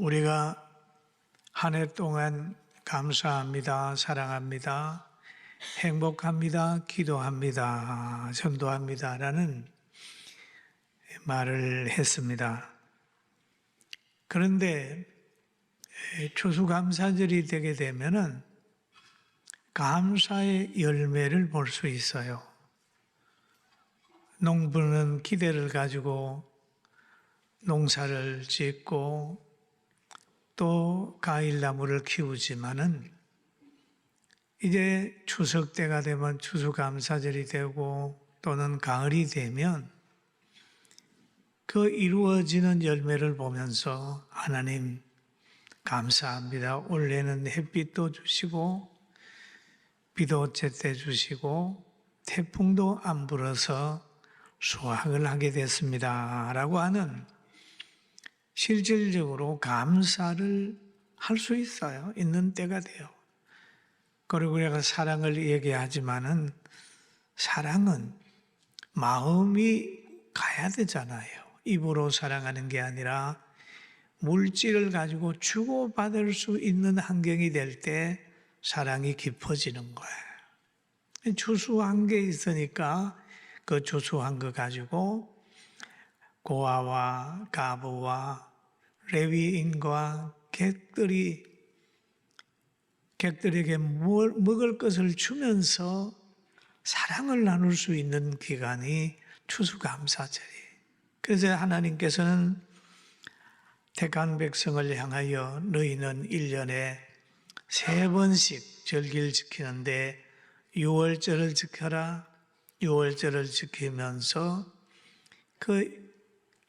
우리가 한 해 동안 감사합니다, 사랑합니다, 행복합니다, 기도합니다, 전도합니다 라는 말을 했습니다. 그런데 추수감사절이 되게 되면은 감사의 열매를 볼 수 있어요. 농부는 기대를 가지고 농사를 짓고 또 과일나무를 키우지만은 이제 추석 때가 되면 추수감사절이 되고 또는 가을이 되면 그 이루어지는 열매를 보면서 하나님 감사합니다. 올해는 햇빛도 주시고 비도 제때 주시고 태풍도 안 불어서 수확을 하게 됐습니다 라고 하는 실질적으로 감사를 할 수 있어요. 있는 때가 돼요. 그리고 우리가 사랑을 얘기하지만은 사랑은 마음이 가야 되잖아요. 입으로 사랑하는 게 아니라 물질을 가지고 주고받을 수 있는 환경이 될 때 사랑이 깊어지는 거예요. 추수한 게 있으니까 그 추수한 거 가지고 고아와 가부와 레위인과 객들에게 먹을 것을 주면서 사랑을 나눌 수 있는 기간이 추수감사절이에요. 그래서 하나님께서는 택한 백성을 향하여 너희는 1년에 3번씩 절기를 지키는데 6월절을 지켜라. 6월절을 지키면서 그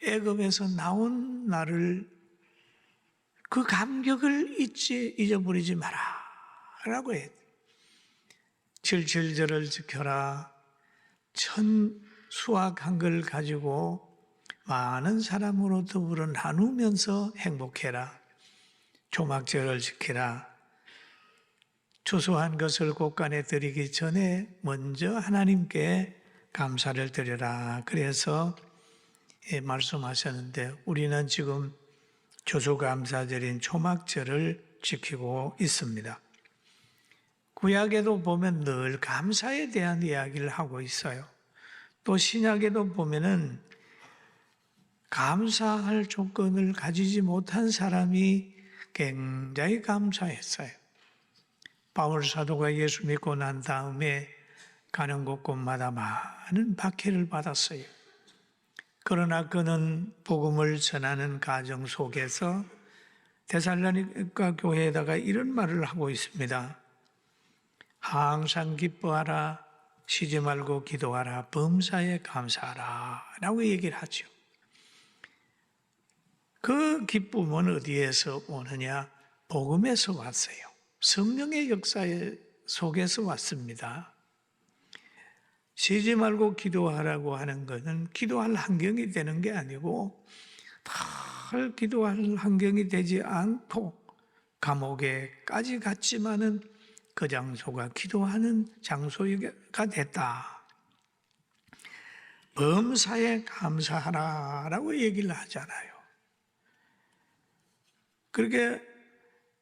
애굽에서 나온 날을 그 감격을 잊어버리지 마라 라고 해요. 7절을 지켜라. 수확한 걸 가지고 많은 사람으로 더불어 나누면서 행복해라. 조막절을 지키라. 추수한 것을 곳간에 드리기 전에 먼저 하나님께 감사를 드려라. 그래서 말씀하셨는데 우리는 지금 추수감사절인 초막절을 지키고 있습니다. 구약에도 보면 늘 감사에 대한 이야기를 하고 있어요. 또 신약에도 보면은 감사할 조건을 가지지 못한 사람이 굉장히 감사했어요. 바울 사도가 예수 믿고 난 다음에 가는 곳곳마다 많은 박해를 받았어요. 그러나 그는 복음을 전하는 가정 속에서 데살로니가 교회에다가 이런 말을 하고 있습니다. 항상 기뻐하라, 쉬지 말고 기도하라, 범사에 감사하라 라고 얘기를 하죠. 그 기쁨은 어디에서 오느냐? 복음에서 왔어요. 성령의 역사 속에서 왔습니다. 쉬지 말고 기도하라고 하는 것은 기도할 환경이 되는 게 아니고 늘 기도할 환경이 되지 않고 감옥에까지 갔지만은 그 장소가 기도하는 장소가 됐다. 범사에 감사하라라고 얘기를 하잖아요. 그렇게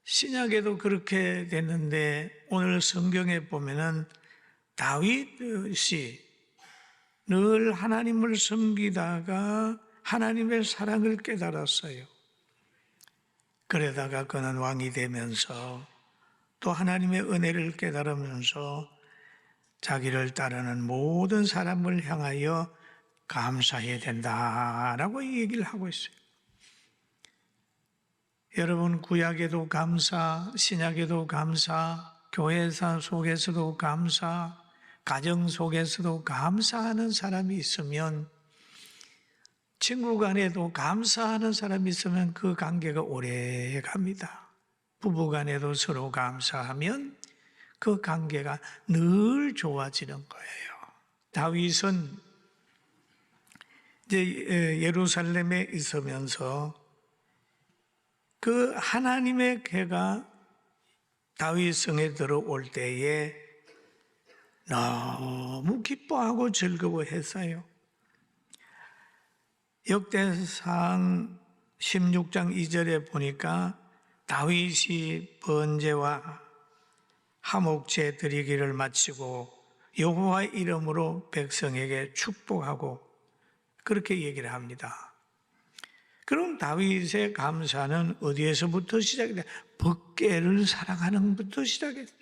신약에도 그렇게 됐는데 오늘 성경에 보면은 다윗이 늘 하나님을 섬기다가 하나님의 사랑을 깨달았어요. 그러다가 그는 왕이 되면서 또 하나님의 은혜를 깨달으면서 자기를 따르는 모든 사람을 향하여 감사해야 된다라고 얘기를 하고 있어요. 여러분 구약에도 감사, 신약에도 감사, 교회사 속에서도 감사, 가정 속에서도 감사하는 사람이 있으면 친구 간에도 감사하는 사람이 있으면 그 관계가 오래 갑니다. 부부 간에도 서로 감사하면 그 관계가 늘 좋아지는 거예요. 다윗은 이제 예루살렘에 있으면서 그 하나님의 궤가 다윗 성에 들어올 때에 너무 기뻐하고 즐거워했어요. 역대상 16장 2절에 보니까 다윗이 번제와 화목제 드리기를 마치고 여호와의 이름으로 백성에게 축복하고 그렇게 얘기를 합니다. 그럼 다윗의 감사는 어디에서부터 시작이 돼? 법궤를 사랑하는 것부터 시작했어요.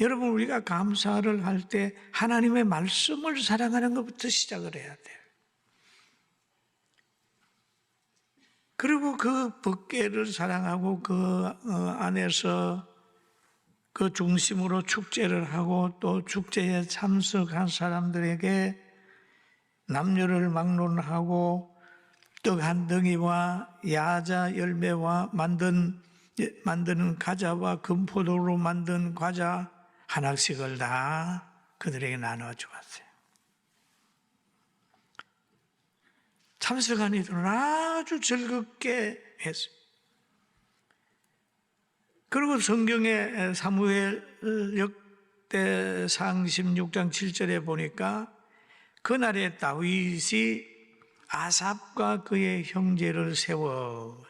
여러분, 우리가 감사를 할 때 하나님의 말씀을 사랑하는 것부터 시작을 해야 돼요. 그리고 그 법궤를 사랑하고 그 안에서 그 중심으로 축제를 하고 또 축제에 참석한 사람들에게 남녀를 막론하고 떡 한 덩이와 야자 열매와 만드는 과자와 금포도로 만든 과자 하나씩을 다 그들에게 나눠 주었어요. 참석한 이들은 아주 즐겁게 했어요. 그리고 성경의 사무엘 역대상 16장 7절에 보니까 그날에 다윗이 아삽과 그의 형제를 세워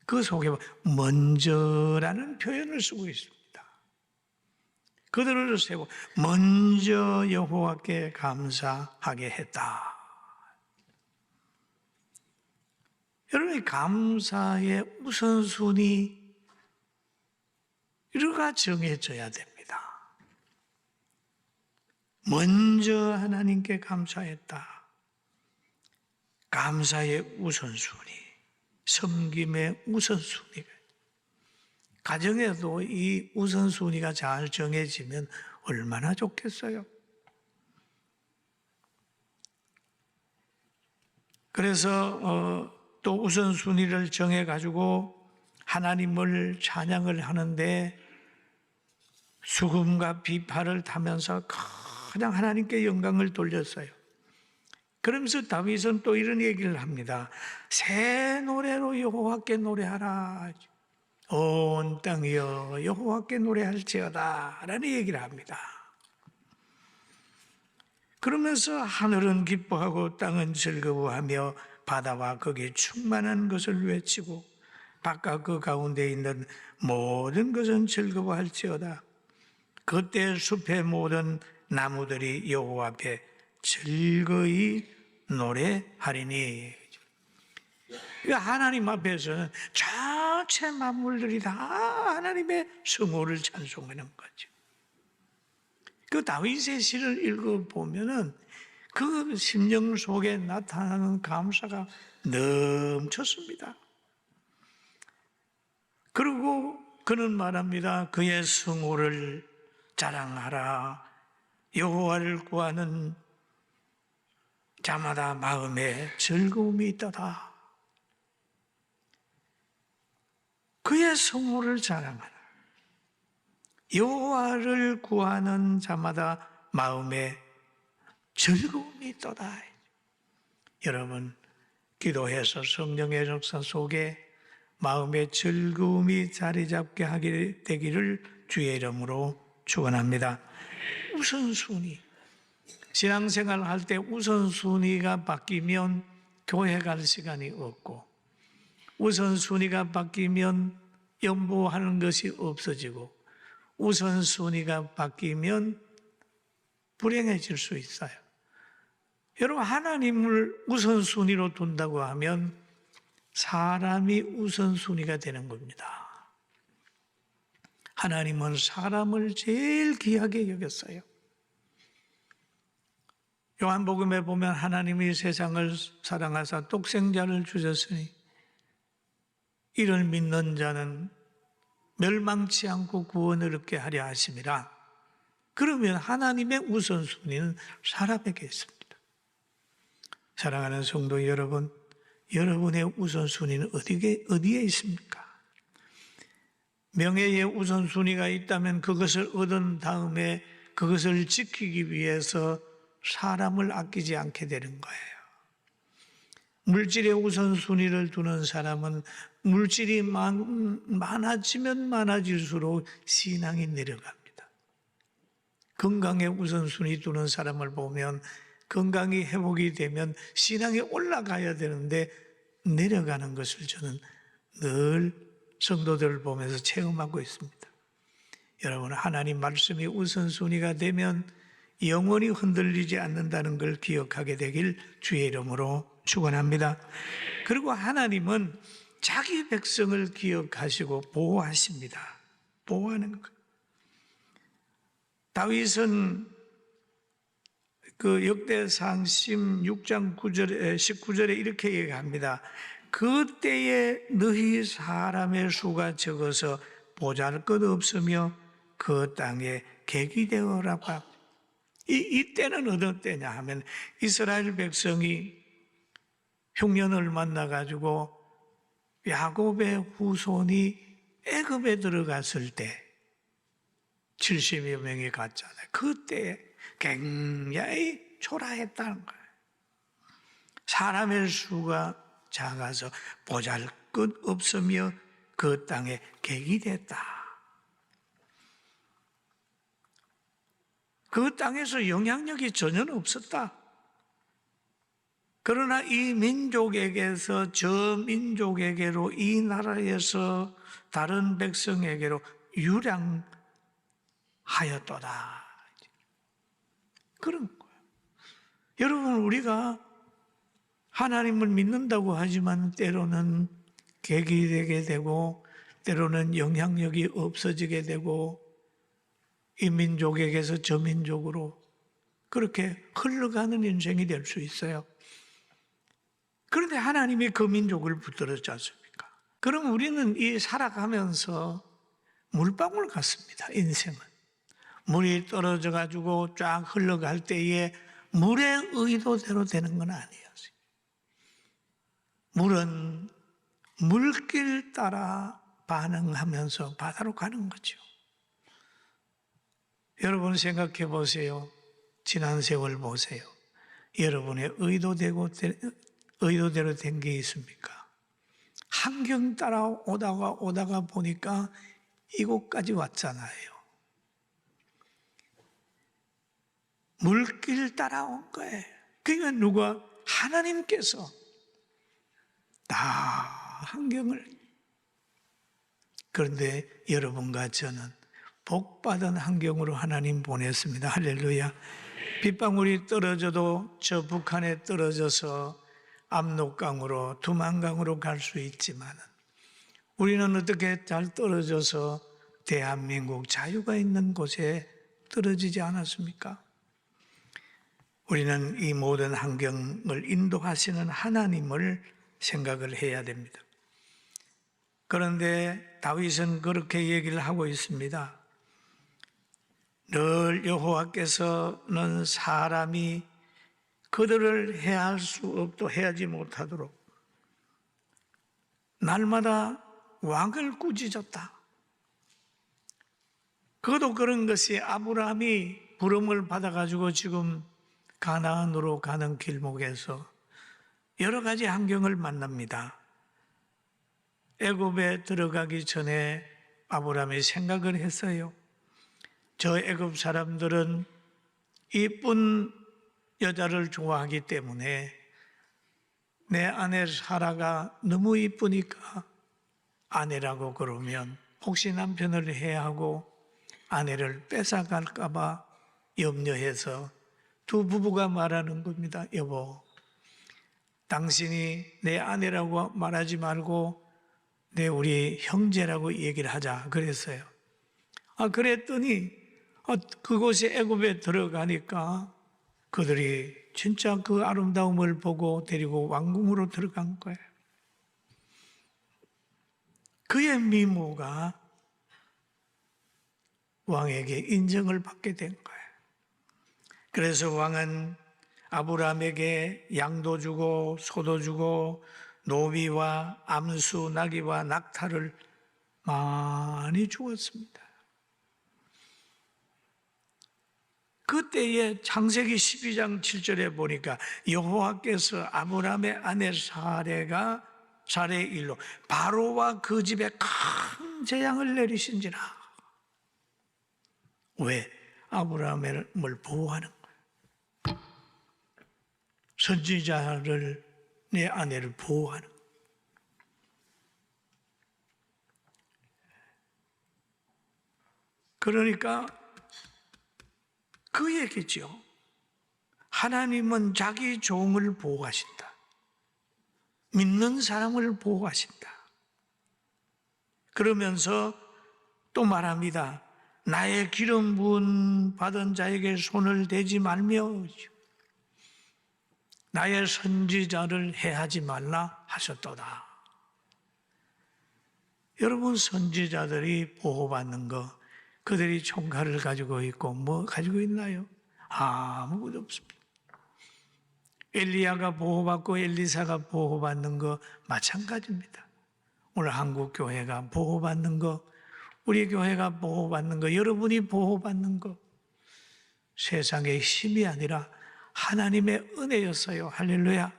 그 속에 먼저라는 표현을 쓰고 있습니다. 그들을 세워 먼저 여호와께 감사하게 했다. 여러분, 감사의 우선순위가 정해져야 됩니다. 먼저 하나님께 감사했다. 감사의 우선순위, 섬김의 우선순위. 가정에도 이 우선순위가 잘 정해지면 얼마나 좋겠어요. 그래서 또 우선순위를 정해가지고 하나님을 찬양을 하는데 수금과 비파를 타면서 그냥 하나님께 영광을 돌렸어요. 그러면서 다윗은 또 이런 얘기를 합니다. 새 노래로 여호와께 노래하라. 온 땅이여 여호와께 노래할지어다 라는 얘기를 합니다. 그러면서 하늘은 기뻐하고 땅은 즐거워하며 바다와 거기에 충만한 것을 외치고 바깥 그 가운데 있는 모든 것은 즐거워할지어다. 그때 숲의 모든 나무들이 여호와 앞에 즐거이 노래하리니. 하나님 앞에서는 전체 만물들이 다 하나님의 성호를 찬송하는 거죠. 그 다윗의 시를 읽어보면은 그 심령 속에 나타나는 감사가 넘쳤습니다. 그리고 그는 말합니다. 그의 성호를 자랑하라. 여호와를 구하는 자마다 마음에 즐거움이 있도다. 그의 성호를 자랑하라. 여호와를 구하는 자마다 마음에 즐거움이 있도다. 여러분, 기도해서 성령의 역사 속에 마음의 즐거움이 자리 잡게 하게 되기를 주의 이름으로 축원합니다. 우선순위. 신앙생활 할 때 우선순위가 바뀌면 교회 갈 시간이 없고, 우선순위가 바뀌면 연보하는 것이 없어지고, 우선순위가 바뀌면 불행해질 수 있어요. 여러분, 하나님을 우선순위로 둔다고 하면 사람이 우선순위가 되는 겁니다. 하나님은 사람을 제일 귀하게 여겼어요. 요한복음에 보면 하나님이 세상을 사랑하사 독생자를 주셨으니 이를 믿는 자는 멸망치 않고 구원을 얻게 하려 하심이라. 그러면 하나님의 우선순위는 사람에게 있습니다. 사랑하는 성도 여러분, 여러분의 우선순위는 어디에 있습니까? 명예의 우선순위가 있다면 그것을 얻은 다음에 그것을 지키기 위해서 사람을 아끼지 않게 되는 거예요. 물질의 우선순위를 두는 사람은 물질이 많아지면 많아질수록 신앙이 내려갑니다. 건강의 우선순위 두는 사람을 보면 건강이 회복이 되면 신앙이 올라가야 되는데 내려가는 것을 저는 늘 성도들을 보면서 체험하고 있습니다. 여러분, 하나님 말씀이 우선순위가 되면 영원히 흔들리지 않는다는 걸 기억하게 되길 주의 이름으로 축원합니다. 그리고 하나님은 자기 백성을 기억하시고 보호하십니다. 보호하는 것. 다윗은 그 역대상 16장 19절에 이렇게 얘기합니다. 그때에 너희 사람의 수가 적어서 보잘것없으며 그 땅에 객이 되어라. 이때는 어떤 때냐 하면 이스라엘 백성이 흉년을 만나가지고 야곱의 후손이 애굽에 들어갔을 때 70여 명이 갔잖아요. 그때 굉장히 초라했다는 거예요. 사람의 수가 작아서 보잘것없으며 그 땅에 객이 됐다. 그 땅에서 영향력이 전혀 없었다. 그러나 이 민족에게서 저 민족에게로, 이 나라에서 다른 백성에게로 유량하였도다. 그런 거예요. 여러분, 우리가 하나님을 믿는다고 하지만 때로는 객이 되게 되고 때로는 영향력이 없어지게 되고 이 민족에게서 저 민족으로 그렇게 흘러가는 인생이 될 수 있어요. 그런데 하나님이 그 민족을 붙들었지 않습니까? 그럼 우리는 이 살아가면서 물방울 같습니다. 인생은. 물이 떨어져 가지고 쫙 흘러갈 때에 물의 의도대로 되는 건 아니에요. 물은 물길 따라 반응하면서 바다로 가는 거죠. 여러분 생각해 보세요. 지난 세월 보세요. 여러분의 의도대로 된 게 있습니까? 환경 따라 오다가 보니까 이곳까지 왔잖아요. 물길 따라온 거예요. 그러니까 누가? 하나님께서 다 환경을. 그런데 여러분과 저는 복받은 환경으로 하나님 보냈습니다. 할렐루야. 빗방울이 떨어져도 저 북한에 떨어져서 압록강으로 두만강으로 갈 수 있지만 우리는 어떻게 잘 떨어져서 대한민국 자유가 있는 곳에 떨어지지 않았습니까? 우리는 이 모든 환경을 인도하시는 하나님을 생각을 해야 됩니다. 그런데 다윗은 그렇게 얘기를 하고 있습니다. 늘 여호와께서는 사람이 그들을 해할 수 없도 해하지 못하도록 날마다 왕을 꾸짖었다. 그것도 그런 것이 아브라함이 부름을 받아가지고 지금 가나안으로 가는 길목에서 여러 가지 환경을 만납니다. 애굽에 들어가기 전에 아브라함이 생각을 했어요. 저 애굽 사람들은 이쁜 여자를 좋아하기 때문에 내 아내 사라가 너무 이쁘니까 아내라고 그러면 혹시 남편을 해하고 아내를 뺏어갈까 봐 염려해서 두 부부가 말하는 겁니다. 여보, 당신이 내 아내라고 말하지 말고 우리 형제라고 얘기를 하자 그랬어요. 그랬더니 그곳에 애굽에 들어가니까 그들이 진짜 그 아름다움을 보고 데리고 왕궁으로 들어간 거예요. 그의 미모가 왕에게 인정을 받게 된 거예요. 그래서 왕은 아브라함에게 양도 주고 소도 주고 노비와 암수, 나귀와 낙타를 많이 주었습니다. 그때에 창세기 12장 7절에 보니까 여호와께서 아브라함의 아내 사례의 일로 바로와 그 집에 큰 재앙을 내리신지라. 왜? 아브라함을 보호하는 거예요. 선지자를, 내 아내를 보호하는. 그러니까 그 얘기죠. 하나님은 자기 종을 보호하신다. 믿는 사람을 보호하신다. 그러면서 또 말합니다. 나의 기름 부은 받은 자에게 손을 대지 말며 나의 선지자를 해하지 말라 하셨도다. 여러분, 선지자들이 보호받는 거, 그들이 총칼을 가지고 있고 뭐 가지고 있나요? 아무것도 없습니다. 엘리야가 보호받고 엘리사가 보호받는 거 마찬가지입니다. 오늘 한국 교회가 보호받는 거, 우리 교회가 보호받는 거, 여러분이 보호받는 거, 세상의 힘이 아니라 하나님의 은혜였어요. 할렐루야.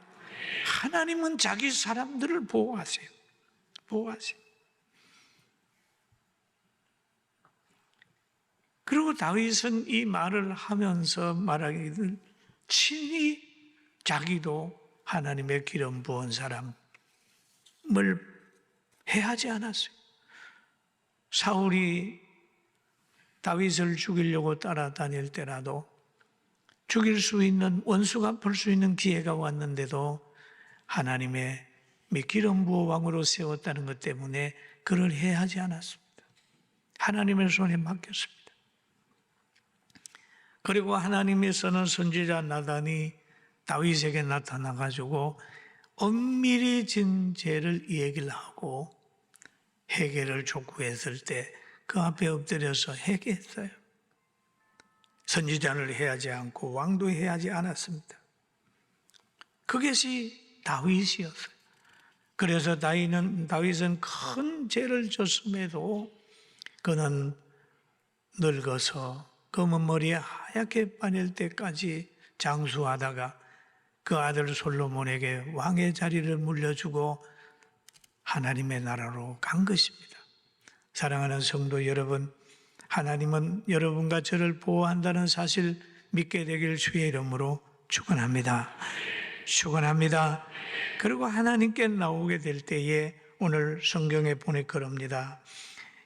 하나님은 자기 사람들을 보호하세요. 보호하세요. 그리고 다윗은 이 말을 하면서 말하기를 친히 자기도 하나님의 기름 부은 사람을 해하지 않았어요. 사울이 다윗을 죽이려고 따라다닐 때라도 죽일 수 있는, 원수가 볼 수 있는 기회가 왔는데도 하나님의 기름 부어 왕으로 세웠다는 것 때문에 그를 해하지 않았습니다. 하나님의 손에 맡겼습니다. 그리고 하나님께서는 선지자 나단이 다윗에게 나타나가지고 엄밀히 진 죄를 얘기를 하고 회개를 촉구했을 때 그 앞에 엎드려서 회개했어요. 선지자를 해하지 않고 왕도 해하지 않았습니다. 그것이 다윗이었어요. 그래서 다윗은 큰 죄를 졌음에도 그는 늙어서 검은 머리에 하얗게 빠질 때까지 장수하다가 그 아들 솔로몬에게 왕의 자리를 물려주고 하나님의 나라로 간 것입니다. 사랑하는 성도 여러분, 하나님은 여러분과 저를 보호한다는 사실 믿게 되길 주의 이름으로 축원합니다. 축원합니다. 그리고 하나님께 나오게 될 때에 오늘 성경에 보니 그럽니다.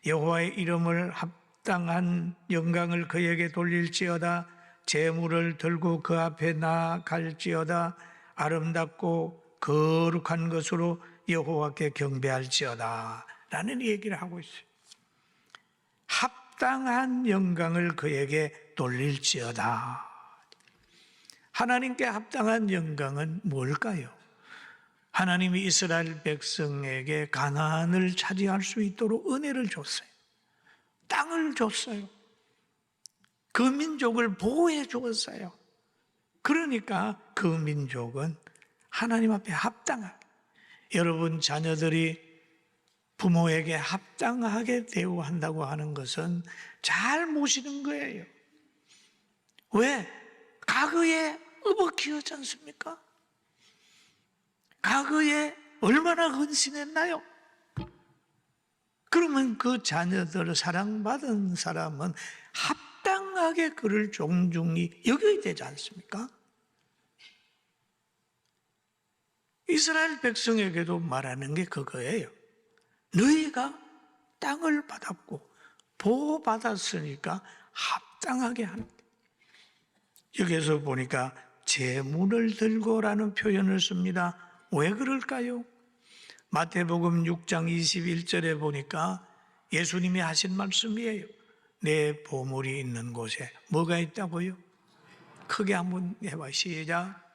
여호와의 이름을 합당한 영광을 그에게 돌릴지어다. 재물을 들고 그 앞에 나아갈지어다. 아름답고 거룩한 것으로 여호와께 경배할지어다 라는 얘기를 하고 있어요. 합당한 영광을 그에게 돌릴지어다. 하나님께 합당한 영광은 뭘까요? 하나님이 이스라엘 백성에게 가나안을 차지할 수 있도록 은혜를 줬어요. 땅을 줬어요. 그 민족을 보호해 주었어요. 그러니까 그 민족은 하나님 앞에 합당하게, 여러분 자녀들이 부모에게 합당하게 대우한다고 하는 것은 잘 모시는 거예요. 왜? 과거에 업어키웠지 않습니까? 과거에 얼마나 헌신했나요? 그러면 그 자녀들을 사랑받은 사람은 합당하게 그를 존중히 여겨야 되지 않습니까? 이스라엘 백성에게도 말하는 게 그거예요. 너희가 땅을 받았고 보호받았으니까 합당하게 하는 거예요. 여기서 보니까 재물을 들고라는 표현을 씁니다. 왜 그럴까요? 마태복음 6장 21절에 보니까 예수님이 하신 말씀이에요. 내 보물이 있는 곳에 뭐가 있다고요? 크게 한번 해봐. 시작.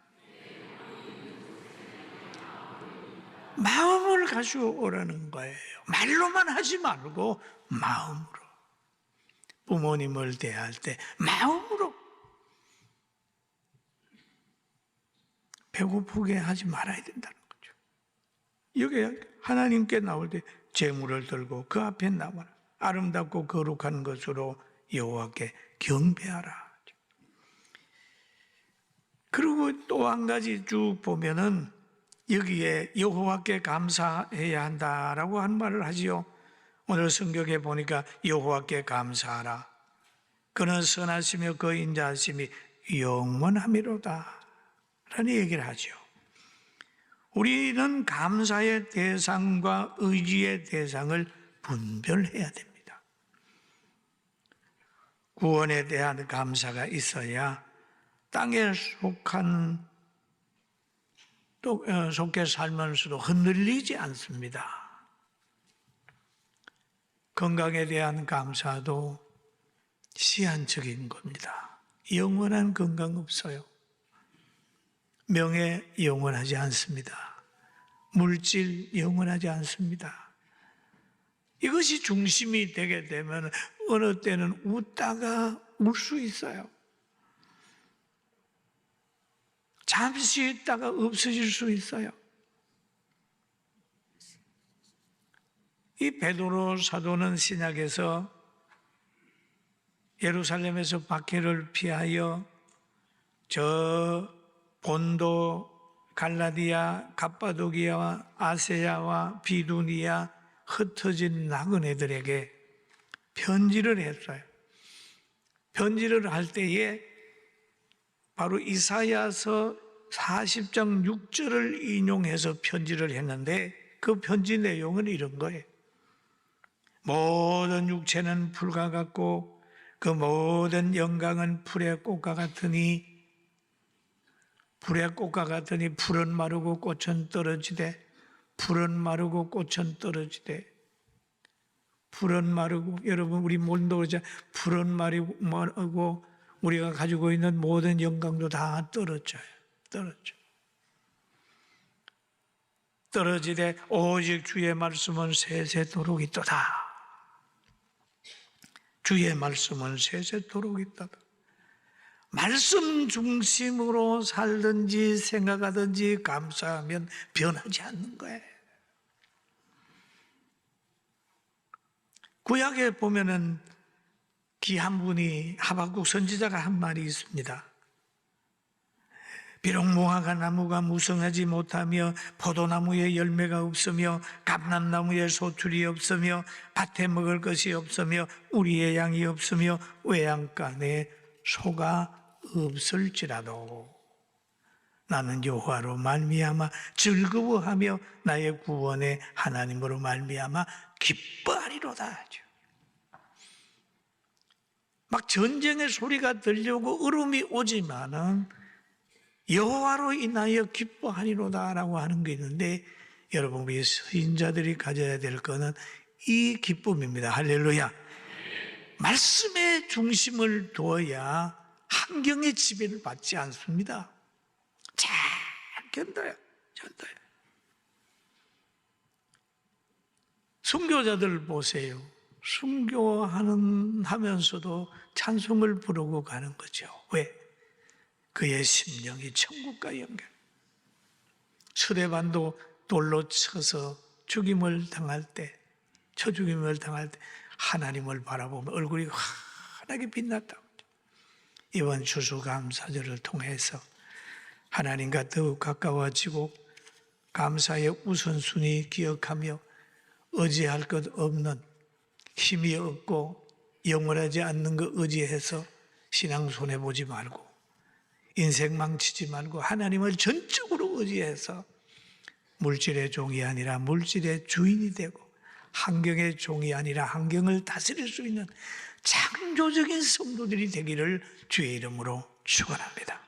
마음을 가져오라는 거예요. 말로만 하지 말고 마음으로. 부모님을 대할 때 마음으로. 배고프게 하지 말아야 된다는 거죠. 여기 하나님께 나올 때 재물을 들고 그 앞에 나와라. 아름답고 거룩한 것으로 여호와께 경배하라. 그리고 또 한 가지 쭉 보면은 여기에 여호와께 감사해야 한다라고 한 말을 하지요. 오늘 성경에 보니까 여호와께 감사하라. 그는 선하시며 그 인자하심이 영원하미로다 라는 얘기를 하죠. 우리는 감사의 대상과 의지의 대상을 분별해야 됩니다. 구원에 대한 감사가 있어야 땅에 속해 살면서도 흔들리지 않습니다. 건강에 대한 감사도 시한적인 겁니다. 영원한 건강 없어요. 명예 영원하지 않습니다. 물질 영원하지 않습니다. 이것이 중심이 되게 되면 어느 때는 웃다가 울 수 있어요. 잠시 있다가 없어질 수 있어요. 이 베드로 사도는 신약에서 예루살렘에서 박해를 피하여 저 본도, 갈라디아, 갑바도기아와 아세야와 비두니아 흩어진 나그네들에게 편지를 했어요. 편지를 할 때에 바로 이사야서 40장 6절을 인용해서 편지를 했는데 그 편지 내용은 이런 거예요. 모든 육체는 풀과 같고 그 모든 영광은 풀의 꽃과 같으니 풀은 마르고 꽃은 떨어지되 풀은 마르고 여러분 우리 몸도 그러죠. 풀은 마르고 우리가 가지고 있는 모든 영광도 다 떨어지되 오직 주의 말씀은 세세토록 있도다. 주의 말씀은 세세토록 있도다. 말씀 중심으로 살든지 생각하든지 감사하면 변하지 않는 거예요. 구약에 보면은 귀한 분이 하박국 선지자가 한 말이 있습니다. 비록 무화과 나무가 무성하지 못하며 포도나무에 열매가 없으며 감람나무에 소출이 없으며 밭에 먹을 것이 없으며 우리의 양이 없으며 외양간에 소가 없을지라도 나는 여호와로 말미암아 즐거워하며 나의 구원의 하나님으로 말미암아 기뻐하리로다 하죠. 막 전쟁의 소리가 들려오고 울음이 오지만은 여호와로 인하여 기뻐하리로다라고 하는 게 있는데 여러분 우리 서인자들이 가져야 될 것은 이 기쁨입니다. 할렐루야. 말씀의 중심을 두어야 환경의 지배를 받지 않습니다. 잘 견뎌요. 순교자들 보세요. 순교하면서도 찬송을 부르고 가는 거죠. 왜? 그의 심령이 천국과 연결. 스데반도 돌로 쳐서 죽임을 당할 때 하나님을 바라보며 얼굴이 환하게 빛났다. 이번 추수감사절을 통해서 하나님과 더욱 가까워지고 감사의 우선순위 기억하며 의지할 것 없는 힘이 없고 영원하지 않는 것 의지해서 신앙 손해보지 말고 인생 망치지 말고 하나님을 전적으로 의지해서 물질의 종이 아니라 물질의 주인이 되고 환경의 종이 아니라 환경을 다스릴 수 있는 창조적인 성도들이 되기를 주의 이름으로 축원합니다.